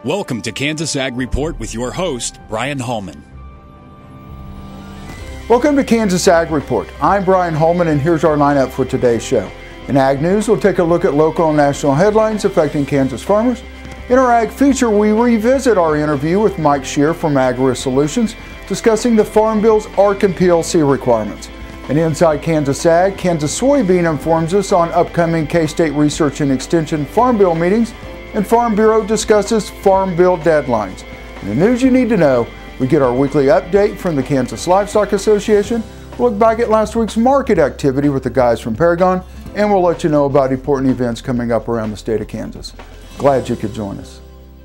Welcome to Kansas Ag Report with your host, Brian Holman. Welcome to Kansas Ag Report. I'm Brian Holman, and here's our lineup for today's show. In Ag News, we'll take a look at local and national headlines affecting Kansas farmers. In our Ag Feature, we revisit our interview with Mike Shear from AgRisk Solutions, discussing the Farm Bill's ARC and PLC requirements. And inside Kansas Ag, Kansas Soybean informs us on upcoming K-State Research and Extension Farm Bill meetings, and Farm Bureau discusses Farm Bill deadlines. In the news you need to know, we get our weekly update from the Kansas Livestock Association, we'll look back at last week's market activity with the guys from Paragon, and we'll let you know about important events coming up around the state of Kansas. Glad you could join us.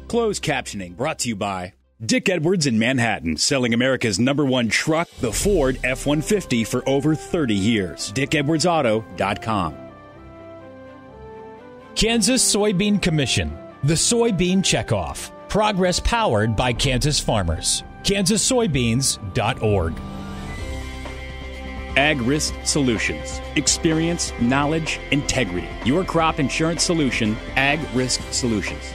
Closed captioning brought to you by Dick Edwards in Manhattan, selling America's #1 truck, the Ford F-150, for over 30 years. DickEdwardsAuto.com. Kansas Soybean Commission, the Soybean Checkoff. Progress powered by Kansas farmers. kansassoybeans.org. AgRisk Solutions. Experience, knowledge, integrity. Your crop insurance solution, AgRisk Solutions.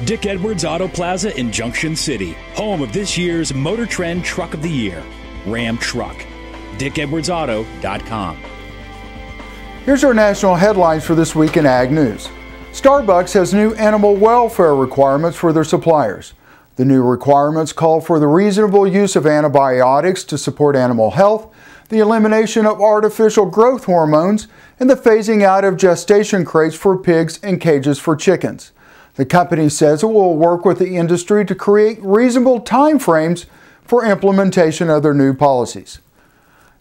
Dick Edwards Auto Plaza in Junction City, home of this year's Motor Trend Truck of the Year, Ram Truck. DickEdwardsAuto.com. Here's our national headlines for this week in Ag News. Starbucks has new animal welfare requirements for their suppliers. The new requirements call for the reasonable use of antibiotics to support animal health, the elimination of artificial growth hormones, and the phasing out of gestation crates for pigs and cages for chickens. The company says it will work with the industry to create reasonable timeframes for implementation of their new policies.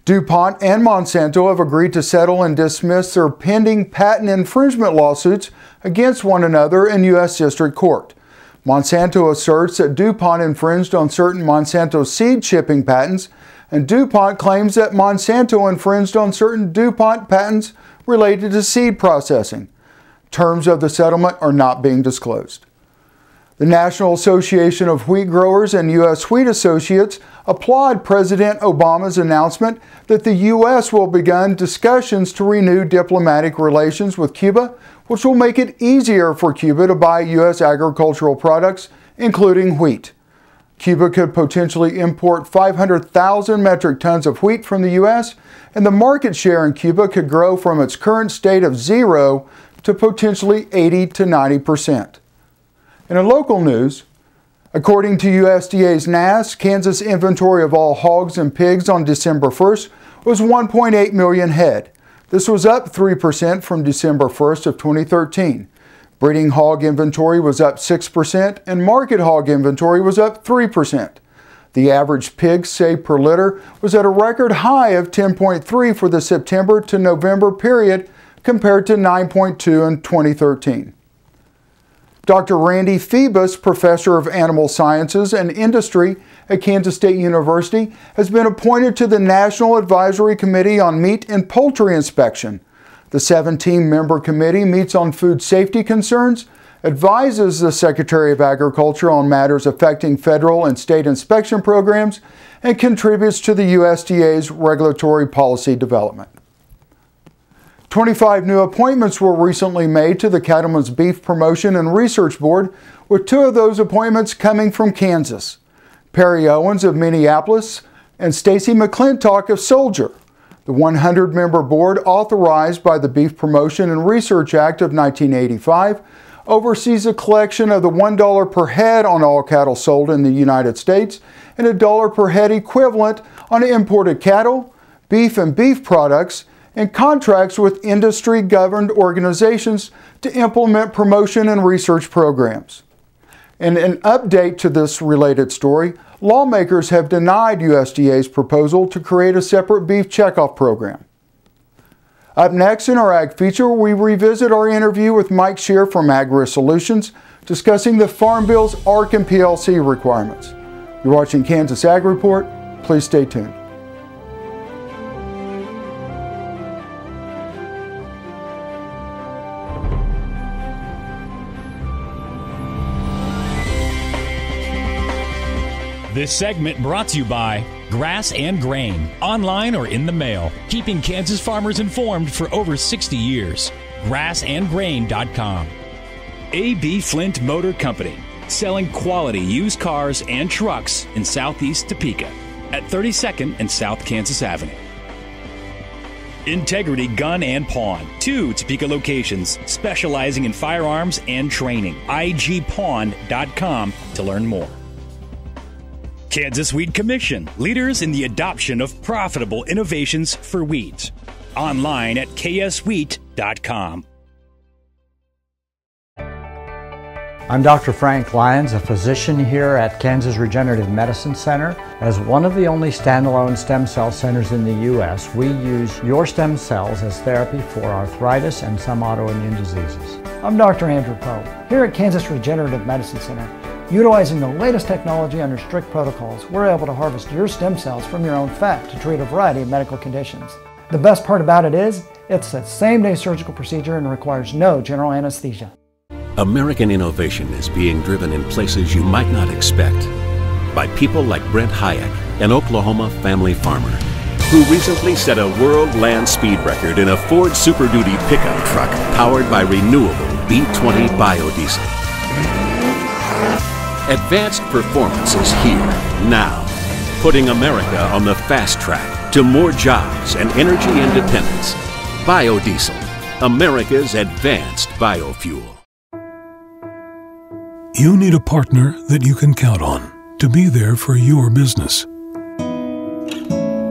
DuPont and Monsanto have agreed to settle and dismiss their pending patent infringement lawsuits against one another in U.S. District Court. Monsanto asserts that DuPont infringed on certain Monsanto seed chipping patents, and DuPont claims that Monsanto infringed on certain DuPont patents related to seed processing. Terms of the settlement are not being disclosed. The National Association of Wheat Growers and U.S. Wheat Associates applaud President Obama's announcement that the U.S. will begin discussions to renew diplomatic relations with Cuba, which will make it easier for Cuba to buy U.S. agricultural products, including wheat. Cuba could potentially import 500,000 metric tons of wheat from the U.S., and the market share in Cuba could grow from its current state of 0 to potentially 80 to 90%. And in local news, according to USDA's NASS, Kansas inventory of all hogs and pigs on December 1st was 1.8 million head. This was up 3% from December 1st of 2013. Breeding hog inventory was up 6% and market hog inventory was up 3%. The average pig save per litter was at a record high of 10.3 for the September to November period compared to 9.2 in 2013. Dr. Randy Phoebus, professor of animal sciences and industry at Kansas State University, has been appointed to the National Advisory Committee on Meat and Poultry Inspection. The 17-member committee meets on food safety concerns, advises the Secretary of Agriculture on matters affecting federal and state inspection programs, and contributes to the USDA's regulatory policy development. 25 new appointments were recently made to the Cattlemen's Beef Promotion and Research Board, with 2 of those appointments coming from Kansas. Perry Owens of Minneapolis and Stacy McClintock of Soldier. The 100-member board, authorized by the Beef Promotion and Research Act of 1985, oversees a collection of the $1 per head on all cattle sold in the United States and $1 per head equivalent on imported cattle, beef and beef products, and contracts with industry-governed organizations to implement promotion and research programs. In an update to this related story, lawmakers have denied USDA's proposal to create a separate beef checkoff program. Up next in our Ag Feature, we revisit our interview with Mike Shear from AgRisk Solutions, discussing the Farm Bill's ARC and PLC requirements. You're watching Kansas Ag Report. Please stay tuned. This segment brought to you by Grass and Grain, online or in the mail, keeping Kansas farmers informed for over 60 years. GrassandGrain.com. A.B. Flint Motor Company, selling quality used cars and trucks in Southeast Topeka at 32nd and South Kansas Avenue. Integrity Gun and Pawn, 2 Topeka locations specializing in firearms and training. igpawn.com to learn more. Kansas Weed Commission, leaders in the adoption of profitable innovations for weeds. Online at kswheat.com. I'm Dr. Frank Lyons, a physician here at Kansas Regenerative Medicine Center. As one of the only standalone stem cell centers in the U.S., we use your stem cells as therapy for arthritis and some autoimmune diseases. I'm Dr. Andrew Pope. Here at Kansas Regenerative Medicine Center, utilizing the latest technology under strict protocols, we're able to harvest your stem cells from your own fat to treat a variety of medical conditions. The best part about it is, it's a same-day surgical procedure and requires no general anesthesia. American innovation is being driven in places you might not expect by people like Brent Hayek, an Oklahoma family farmer, who recently set a world land speed record in a Ford Super Duty pickup truck powered by renewable B20 biodiesel. Advanced performance is here, now, putting America on the fast track to more jobs and energy independence. Biodiesel, America's advanced biofuel. You need a partner that you can count on to be there for your business.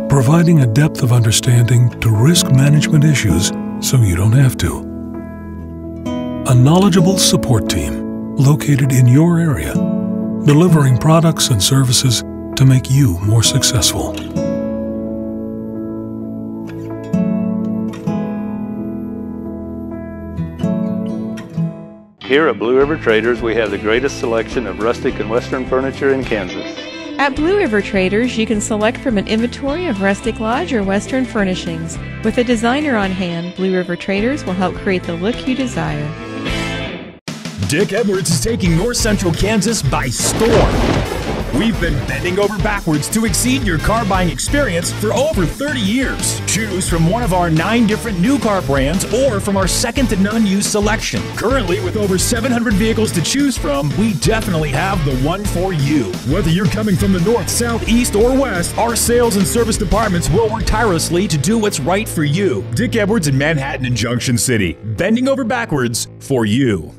Providing a depth of understanding to risk management issues so you don't have to. A knowledgeable support team located in your area, delivering products and services to make you more successful. Here at Blue River Traders, we have the greatest selection of rustic and western furniture in Kansas. At Blue River Traders, you can select from an inventory of rustic lodge or western furnishings. With a designer on hand, Blue River Traders will help create the look you desire. Dick Edwards is taking North Central Kansas by storm. We've been bending over backwards to exceed your car buying experience for over 30 years. Choose from one of our 9 different new car brands or from our second-to-none used selection. Currently, with over 700 vehicles to choose from, we definitely have the one for you. Whether you're coming from the north, south, east, or west, our sales and service departments will work tirelessly to do what's right for you. Dick Edwards in Manhattan and Junction City. Bending over backwards for you.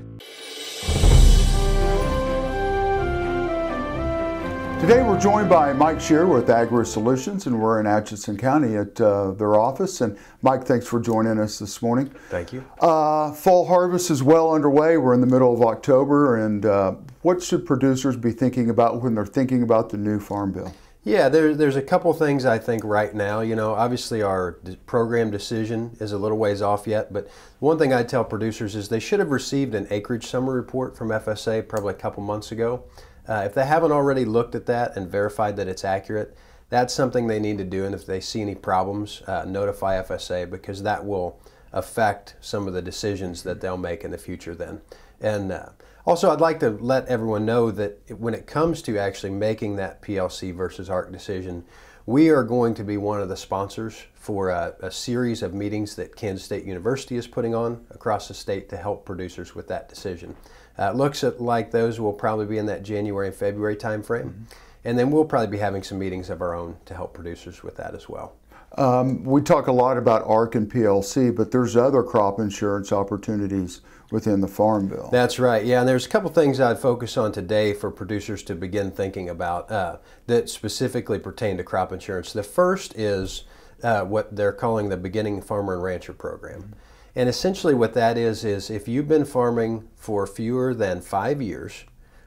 Today we're joined by Mike Shear with Agri-Solutions, and we're in Atchison County at their office. And Mike, thanks for joining us this morning. Thank you. Fall harvest is well underway. We're in the middle of October, and what should producers be thinking about when they're thinking about the new Farm Bill? Yeah, there's a couple things I think right now. You know, obviously our program decision is a little ways off yet, but one thing I'd tell producers is they should have received an acreage summary report from FSA probably a couple months ago. If they haven't already looked at that and verified that it's accurate, that's something they need to do, and if they see any problems, notify FSA, because that will affect some of the decisions that they'll make in the future then. And also I'd like to let everyone know that when it comes to actually making that PLC versus ARC decision, we are going to be one of the sponsors for a series of meetings that Kansas State University is putting on across the state to help producers with that decision. It looks like those will probably be in that January and February time frame. And then we'll probably be having some meetings of our own to help producers with that as well. We talk a lot about ARC and PLC, but there's other crop insurance opportunities within the Farm Bill. That's right, yeah, and there's a couple things I'd focus on today for producers to begin thinking about that specifically pertain to crop insurance. The first is what they're calling the Beginning Farmer and Rancher Program. And essentially what that is if you've been farming for fewer than 5 years,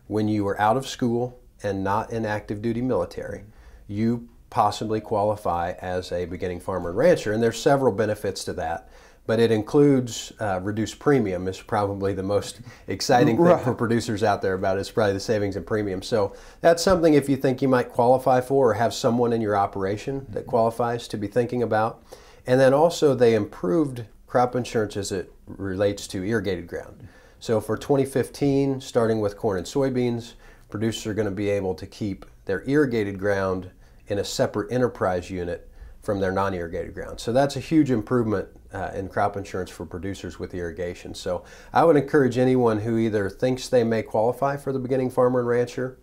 when you were out of school and not in active duty military, you possibly qualify as a beginning farmer and rancher. And there's several benefits to that, but it includes reduced premium is probably the most exciting thing for producers out there about it. It's probably the savings in premium. So that's something if you think you might qualify for or have someone in your operation that qualifies to be thinking about. And then also they improved crop insurance as it relates to irrigated ground. So for 2015, starting with corn and soybeans, producers are going to be able to keep their irrigated ground in a separate enterprise unit from their non-irrigated ground. So that's a huge improvement in crop insurance for producers with irrigation. So I would encourage anyone who either thinks they may qualify for the beginning farmer and rancher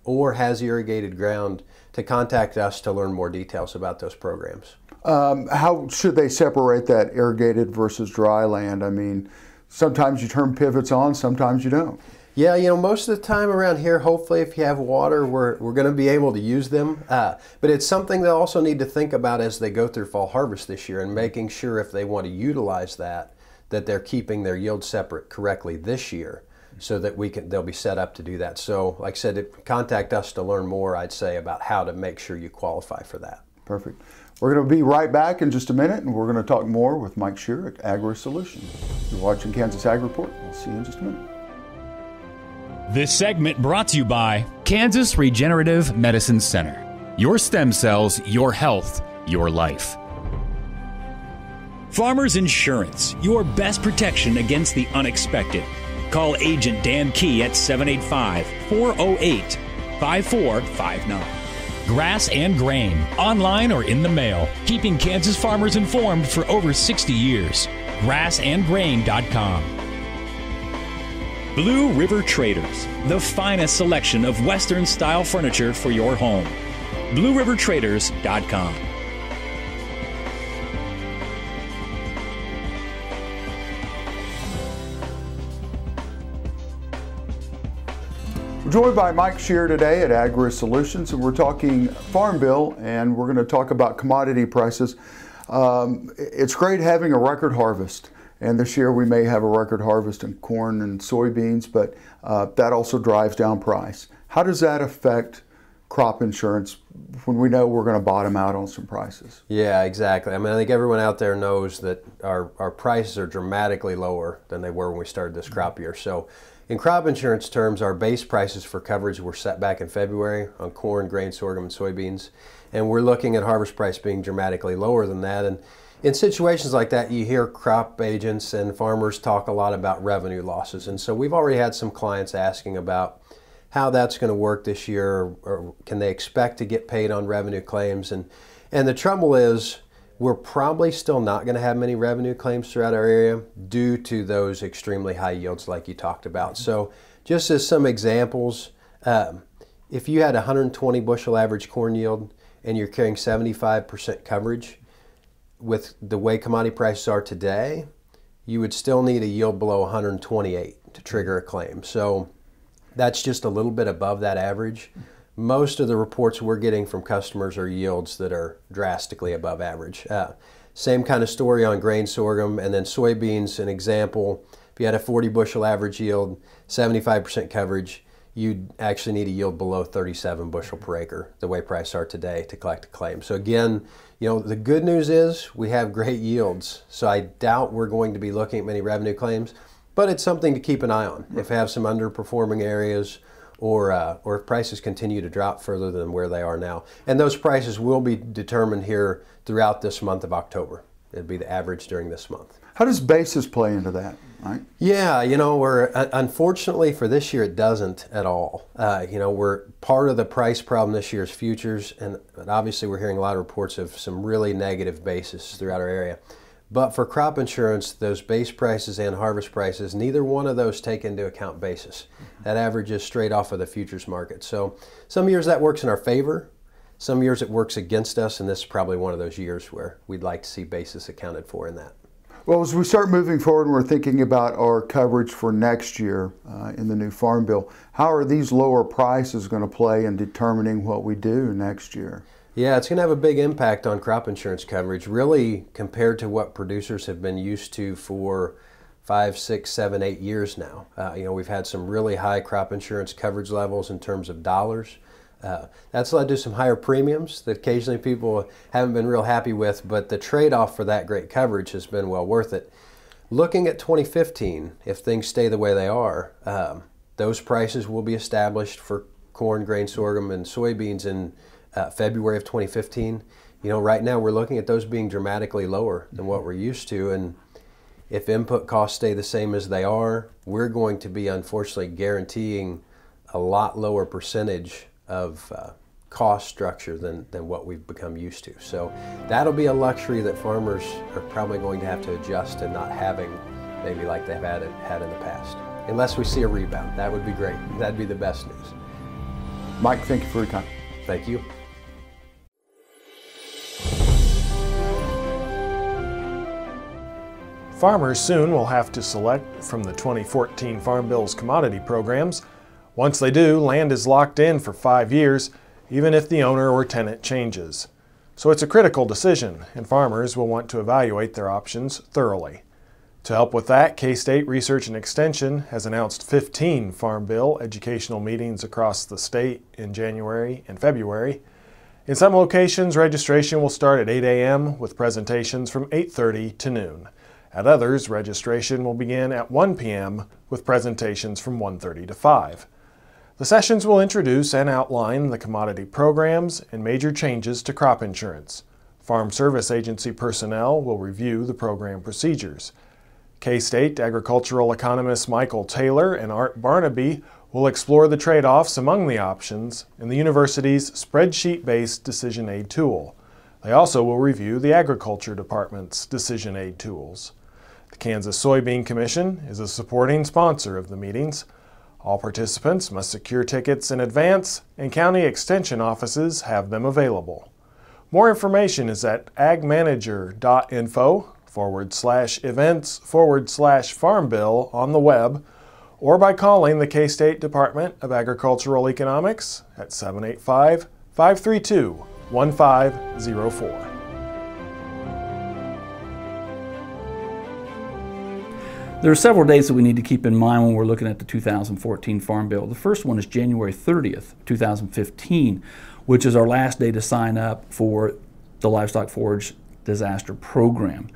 or has irrigated ground to contact us to learn more details about those programs. How should they separate that irrigated versus dry land? I mean, sometimes you turn pivots on, sometimes you don't. Yeah, you know, most of the time around here, hopefully if you have water, we're going to be able to use them. But it's something they'll also need to think about as they go through fall harvest this year, and making sure if they want to utilize that they're keeping their yield separate correctly this year, so that they'll be set up to do that. So like I said, contact us to learn more, I'd say, about how to make sure you qualify for that. Perfect. We're going to be right back in just a minute, and we're going to talk more with Mike Shear at AgriSolutions. You're watching Kansas Ag Report. We'll see you in just a minute. This segment brought to you by Kansas Regenerative Medicine Center. Your stem cells, your health, your life. Farmers Insurance, your best protection against the unexpected. Call Agent Dan Key at 785-408-5459. Grass and Grain, online or in the mail, keeping Kansas farmers informed for over 60 years. grassandgrain.com. Blue River Traders, the finest selection of Western-style furniture for your home. BlueRiverTraders.com. We're joined by Mike Shear today at AgriSolutions, and we're talking Farm Bill, and we're going to talk about commodity prices. It's great having a record harvest, and this year we may have a record harvest in corn and soybeans, but that also drives down price. How does that affect crop insurance when we know we're going to bottom out on some prices? Yeah, exactly. I mean, I think everyone out there knows that our prices are dramatically lower than they were when we started this crop year. So in crop insurance terms, our base prices for coverage were set back in February on corn, grain, sorghum, and soybeans. And we're looking at harvest price being dramatically lower than that. And in situations like that, you hear crop agents and farmers talk a lot about revenue losses. And so we've already had some clients asking about how that's going to work this year, or can they expect to get paid on revenue claims. And the trouble is, we're probably still not going to have many revenue claims throughout our area due to those extremely high yields like you talked about. So just as some examples, if you had 120 bushel average corn yield and you're carrying 75% coverage, with the way commodity prices are today, you would still need a yield below 128 to trigger a claim. So that's just a little bit above that average. Most of the reports we're getting from customers are yields that are drastically above average. Same kind of story on grain, sorghum, and then soybeans. An example, if you had a 40 bushel average yield, 75% coverage, you'd actually need a yield below 37 bushel per acre, the way prices are today, to collect a claim. So again, you know, the good news is we have great yields, so I doubt we're going to be looking at many revenue claims, but it's something to keep an eye on. If we have some underperforming areas, or if prices continue to drop further than where they are now. And those prices will be determined here throughout this month of October. It'd be the average during this month. How does basis play into that, Mike? Yeah, you know, unfortunately for this year, it doesn't at all. You know, we're part of the price problem this year is futures, and obviously we're hearing a lot of reports of some really negative basis throughout our area. But for crop insurance, those base prices and harvest prices, neither one of those take into account basis. That averages straight off of the futures market. So some years that works in our favor, some years it works against us, and this is probably one of those years where we'd like to see basis accounted for in that. Well, as we start moving forward and we're thinking about our coverage for next year in the new Farm Bill, how are these lower prices going to play in determining what we do next year? Yeah, it's going to have a big impact on crop insurance coverage, really compared to what producers have been used to for 5, 6, 7, 8 years now. You know, we've had some really high crop insurance coverage levels in terms of dollars. That's led to some higher premiums that occasionally people haven't been real happy with, but the trade-off for that great coverage has been well worth it. Looking at 2015, if things stay the way they are, those prices will be established for corn, grain, sorghum, and soybeans in February of 2015. You know, right now we're looking at those being dramatically lower than what we're used to, and if input costs stay the same as they are, we're going to be unfortunately guaranteeing a lot lower percentage of cost structure than what we've become used to. So that'll be a luxury that farmers are probably going to have to adjust to not having maybe like they've had in the past. Unless we see a rebound, that would be great. That'd be the best news. Mike, thank you for your time. Thank you. Farmers soon will have to select from the 2014 Farm Bill's commodity programs. Once they do, land is locked in for 5 years, even if the owner or tenant changes. So it's a critical decision, and farmers will want to evaluate their options thoroughly. To help with that, K-State Research and Extension has announced 15 Farm Bill educational meetings across the state in January and February. In some locations, registration will start at 8 a.m. with presentations from 8:30 to noon. At others, registration will begin at 1 p.m. with presentations from 1:30 to 5. The sessions will introduce and outline the commodity programs and major changes to crop insurance. Farm Service Agency personnel will review the program procedures. K-State agricultural economists Michael Taylor and Art Barnaby will explore the trade-offs among the options in the university's spreadsheet-based decision aid tool. They also will review the Agriculture Department's decision aid tools. The Kansas Soybean Commission is a supporting sponsor of the meetings. All participants must secure tickets in advance, and county extension offices have them available. More information is at agmanager.info/events/Farm Bill on the web, or by calling the K-State Department of Agricultural Economics at 785-532-1504. There are several dates that we need to keep in mind when we're looking at the 2014 Farm Bill. The first one is January 30th, 2015, which is our last day to sign up for the Livestock Forage Disaster Program.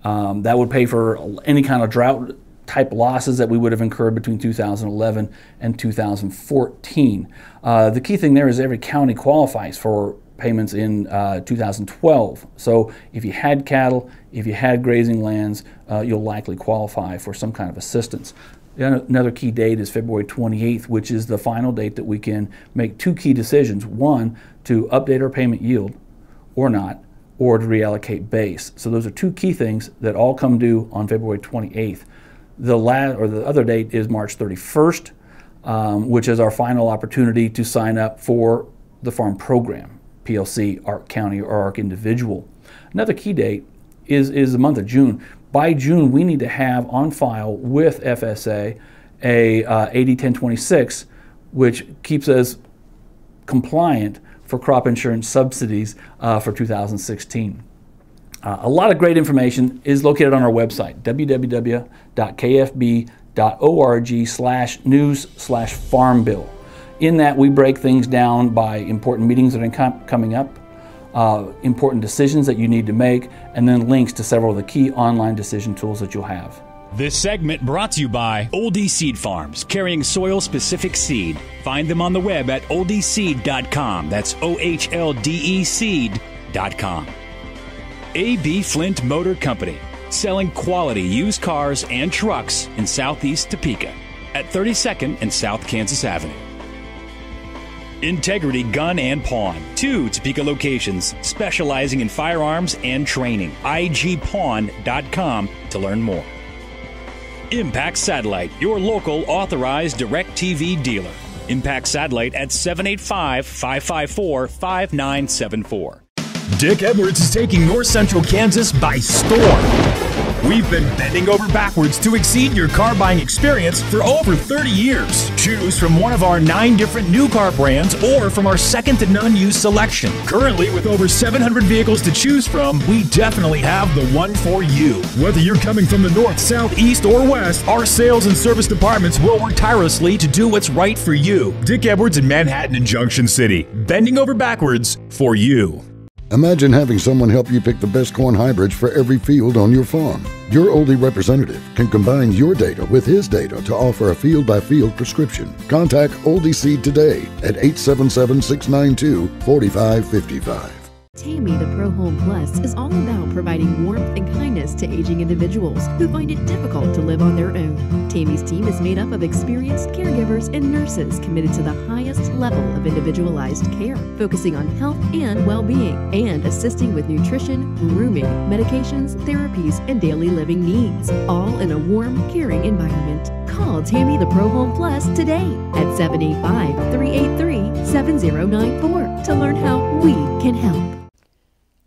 That would pay for any kind of drought type losses that we would have incurred between 2011 and 2014. The key thing there is every county qualifies for payments in 2012. So if you had cattle, if you had grazing lands, you'll likely qualify for some kind of assistance. Another key date is February 28th, which is the final date that we can make two key decisions. One, to update our payment yield or not, or to reallocate base. So those are two key things that all come due on February 28th. The other date is March 31st, which is our final opportunity to sign up for the farm program, PLC, ARC County, or ARC Individual. Another key date is the month of June. By June, we need to have on file with FSA a AD 1026, which keeps us compliant for crop insurance subsidies for 2016. A lot of great information is located on our website, www.kfb.org/news/farm bill. In that, we break things down by important meetings that are coming up, important decisions that you need to make, and then links to several of the key online decision tools that you'll have. This segment brought to you by Oldie Seed Farms, carrying soil-specific seed. Find them on the web at oldieseed.com. That's OHLDE seed.com. A.B. Flint Motor Company, selling quality used cars and trucks in southeast Topeka at 32nd and South Kansas Avenue. Integrity Gun and Pawn, 2 Topeka locations specializing in firearms and training. igpawn.com to learn more. Impact Satellite, your local authorized DirecTV dealer. Impact Satellite at 785-554-5974. Dick Edwards is taking North Central Kansas by storm. We've been bending over backwards to exceed your car buying experience for over 30 years. Choose from one of our 9 different new car brands or from our second to none used selection. Currently, with over 700 vehicles to choose from, we definitely have the one for you. Whether you're coming from the north, south, east, or west, our sales and service departments will work tirelessly to do what's right for you. Dick Edwards in Manhattan and Junction City, bending over backwards for you. Imagine having someone help you pick the best corn hybrids for every field on your farm. Your Oldie representative can combine your data with his data to offer a field-by-field prescription. Contact Oldie Seed today at 877-692-4555. Tammy the Pro Home Plus is all about providing warmth and kindness to aging individuals who find it difficult to live on their own. Tammy's team is made up of experienced caregivers and nurses committed to the highest level of individualized care, focusing on health and well-being, and assisting with nutrition, grooming, medications, therapies, and daily living needs, all in a warm, caring environment. Call Tammy the Pro Home Plus today at 785-383-7094 to learn how we can help.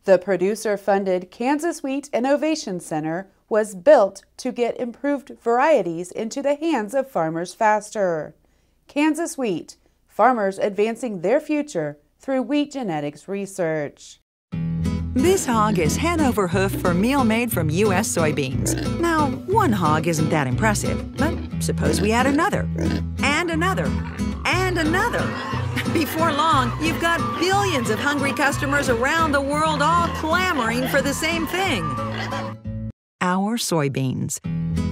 The producer-funded Kansas Wheat Innovation Center was built to get improved varieties into the hands of farmers faster. Kansas Wheat, farmers advancing their future through wheat genetics research. This hog is head over hoof for meal made from U.S. soybeans. Now, one hog isn't that impressive, but suppose we add another, and another, and another. Before long, you've got billions of hungry customers around the world all clamoring for the same thing. Our soybeans.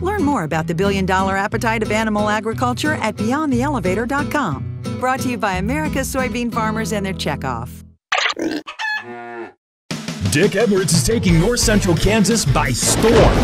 Learn more about the billion-dollar appetite of animal agriculture at BeyondTheElevator.com. Brought to you by America's soybean farmers and their checkoff. Dick Edwards is taking North Central Kansas by storm.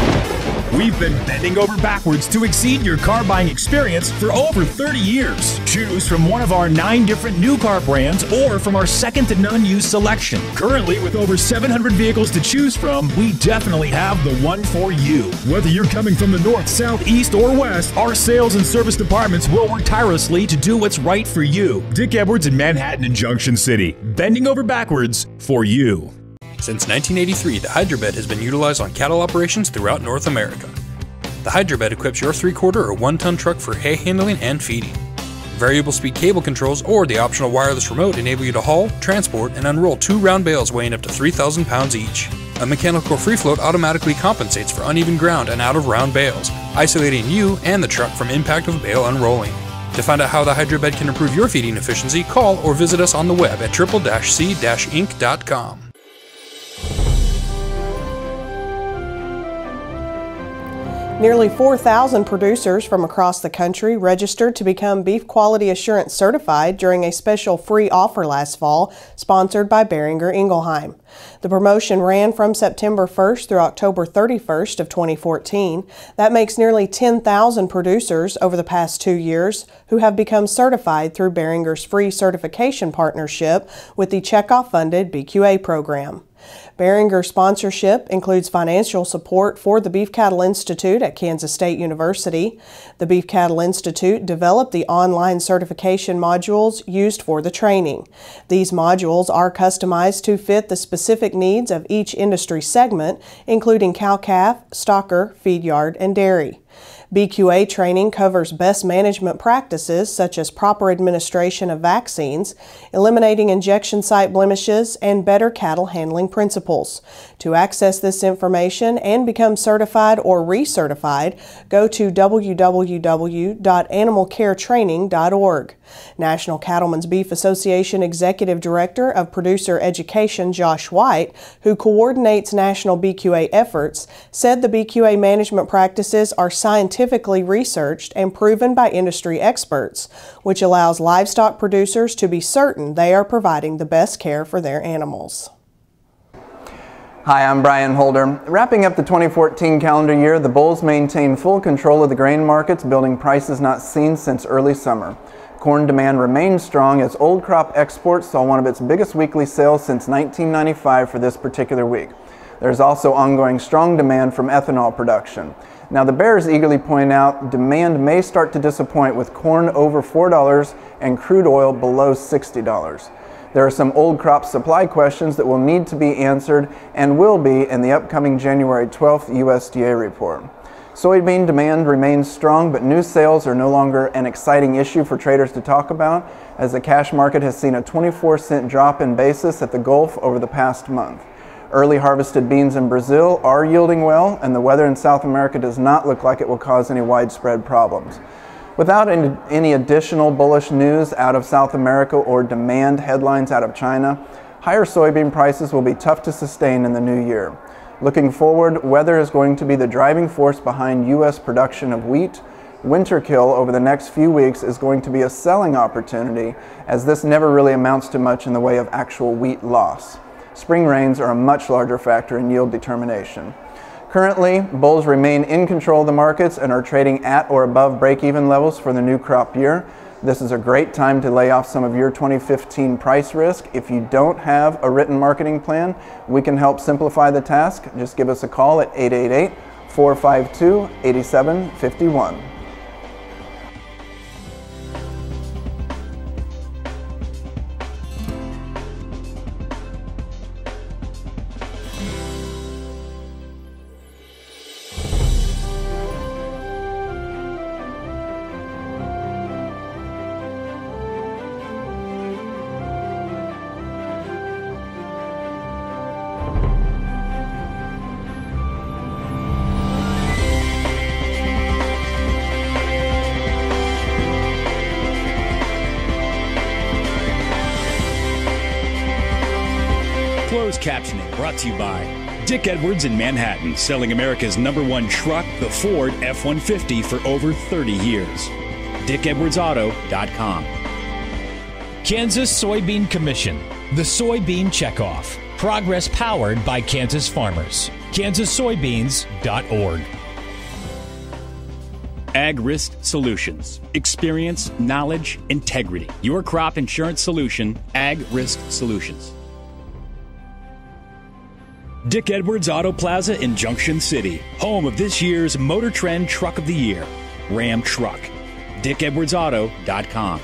We've been bending over backwards to exceed your car buying experience for over 30 years. Choose from one of our 9 different new car brands or from our second to none used selection. Currently, with over 700 vehicles to choose from, we definitely have the one for you. Whether you're coming from the north, south, east, or west, our sales and service departments will work tirelessly to do what's right for you. Dick Edwards in Manhattan and Junction City. Bending over backwards for you. Since 1983, the Hydrobed has been utilized on cattle operations throughout North America. The Hydrobed equips your 3/4 or 1-ton truck for hay handling and feeding. Variable speed cable controls or the optional wireless remote enable you to haul, transport, and unroll 2 round bales weighing up to 3,000 pounds each. A mechanical free float automatically compensates for uneven ground and out of round bales, isolating you and the truck from impact of bale unrolling. To find out how the Hydrobed can improve your feeding efficiency, call or visit us on the web at triple-c-inc.com. Nearly 4,000 producers from across the country registered to become Beef Quality Assurance Certified during a special free offer last fall, sponsored by Boehringer Ingelheim. The promotion ran from September 1st through October 31st of 2014. That makes nearly 10,000 producers over the past 2 years who have become certified through Boehringer's free certification partnership with the checkoff-funded BQA program. Boehringer sponsorship includes financial support for the Beef Cattle Institute at Kansas State University. The Beef Cattle Institute developed the online certification modules used for the training. These modules are customized to fit the specific needs of each industry segment, including cow-calf, stocker, feed yard, and dairy. BQA training covers best management practices such as proper administration of vaccines, eliminating injection site blemishes, and better cattle handling principles. To access this information and become certified or recertified, go to www.animalcaretraining.org. National Cattlemen's Beef Association Executive Director of Producer Education Josh White, who coordinates national BQA efforts, said the BQA management practices are scientifically researched and proven by industry experts, which allows livestock producers to be certain they are providing the best care for their animals. Hi, I'm Brian Holder. Wrapping up the 2014 calendar year, the bulls maintain full control of the grain markets, building prices not seen since early summer. Corn demand remains strong as old crop exports saw one of its biggest weekly sales since 1995 for this particular week. There's also ongoing strong demand from ethanol production. Now, the bears eagerly point out demand may start to disappoint with corn over $4 and crude oil below $60. There are some old crop supply questions that will need to be answered and will be in the upcoming January 12th USDA report. Soybean demand remains strong, but new sales are no longer an exciting issue for traders to talk about, as the cash market has seen a 24-cent drop in basis at the Gulf over the past month. Early harvested beans in Brazil are yielding well, and the weather in South America does not look like it will cause any widespread problems. Without any additional bullish news out of South America or demand headlines out of China, higher soybean prices will be tough to sustain in the new year. Looking forward, weather is going to be the driving force behind U.S. production of wheat. Winter kill over the next few weeks is going to be a selling opportunity, as this never really amounts to much in the way of actual wheat loss. Spring rains are a much larger factor in yield determination. Currently, bulls remain in control of the markets and are trading at or above break-even levels for the new crop year. This is a great time to lay off some of your 2015 price risk. If you don't have a written marketing plan, we can help simplify the task. Just give us a call at 888-452-8751. Closed captioning brought to you by Dick Edwards in Manhattan, selling America's #1 truck, the Ford F-150, for over 30 years. DickEdwardsAuto.com. Kansas Soybean Commission, the Soybean Checkoff. Progress powered by Kansas farmers. kansassoybeans.org. Ag Risk Solutions. Experience, knowledge, integrity. Your crop insurance solution, Ag Risk Solutions. Dick Edwards Auto Plaza in Junction City, home of this year's Motor Trend Truck of the Year, Ram Truck. DickEdwardsAuto.com.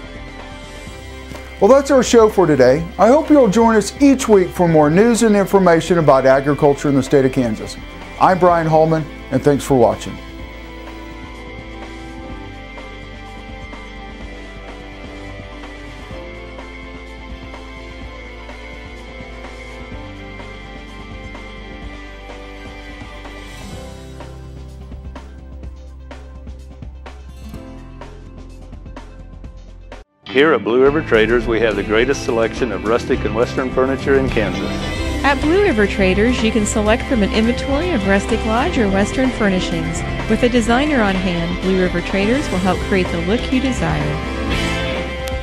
Well, that's our show for today. I hope you'll join us each week for more news and information about agriculture in the state of Kansas. I'm Brian Holman, and thanks for watching. Here at Blue River Traders, we have the greatest selection of rustic and western furniture in Kansas. At Blue River Traders, you can select from an inventory of rustic lodge or western furnishings. With a designer on hand, Blue River Traders will help create the look you desire.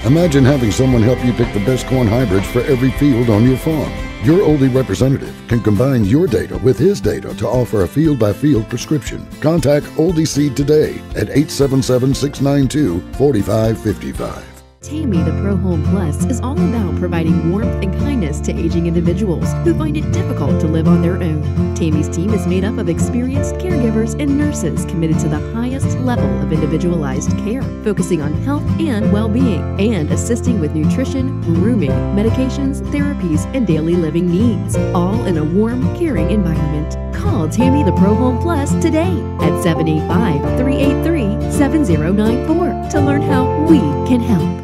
Imagine having someone help you pick the best corn hybrids for every field on your farm. Your Oldie representative can combine your data with his data to offer a field-by-field prescription. Contact Oldie Seed today at 877-692-4555. Tammy the Pro Home Plus is all about providing warmth and kindness to aging individuals who find it difficult to live on their own. Tammy's team is made up of experienced caregivers and nurses committed to the highest level of individualized care, focusing on health and well-being, and assisting with nutrition, grooming, medications, therapies, and daily living needs, all in a warm, caring environment. Call Tammy the Pro Home Plus today at 785-383-7094 to learn how we can help.